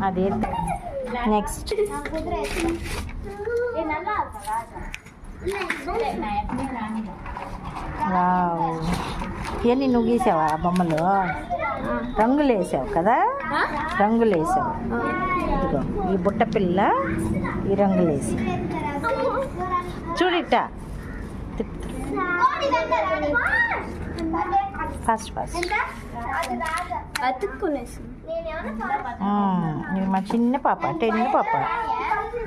అదే next wow, ఇవన్నీ నువ్వు గీసావా బొమ్మలు? రంగులు వేసావు కదా, రంగులు వేసావు. ఇదిగో ఈ బుట్ట పిల్ల ఈ రంగులు వేసి చూడిట్ట ఫస్ట్ ఫస్ట్. ఇది మా చిన్న పాప, 10 పాప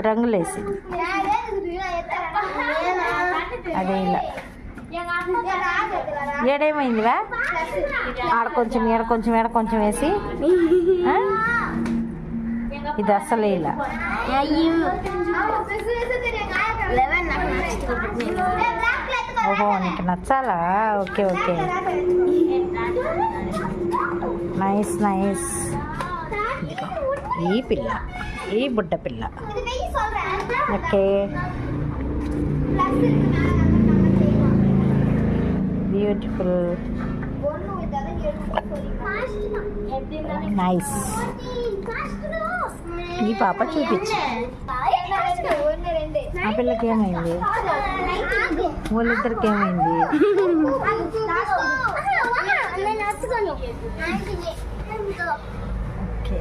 రంగులు వేసి అదే ఇలా. ఏడేమైందివా? ఆడ కొంచెం ఈడ కొంచెం ఈడ కొంచెం వేసి ఇది అస్సలే ఇలా. ఓహో నీకు నచ్చాలా? Okay okay, nice nice. ఈ పిల్ల, ఈ బుడ్డ పిల్ల. Okay beautiful, nice. ఈ పాప చూపించు. ఆ పిల్లకి ఏమైంది? వాళ్ళిద్దరికి ఏమైంది? ఓకే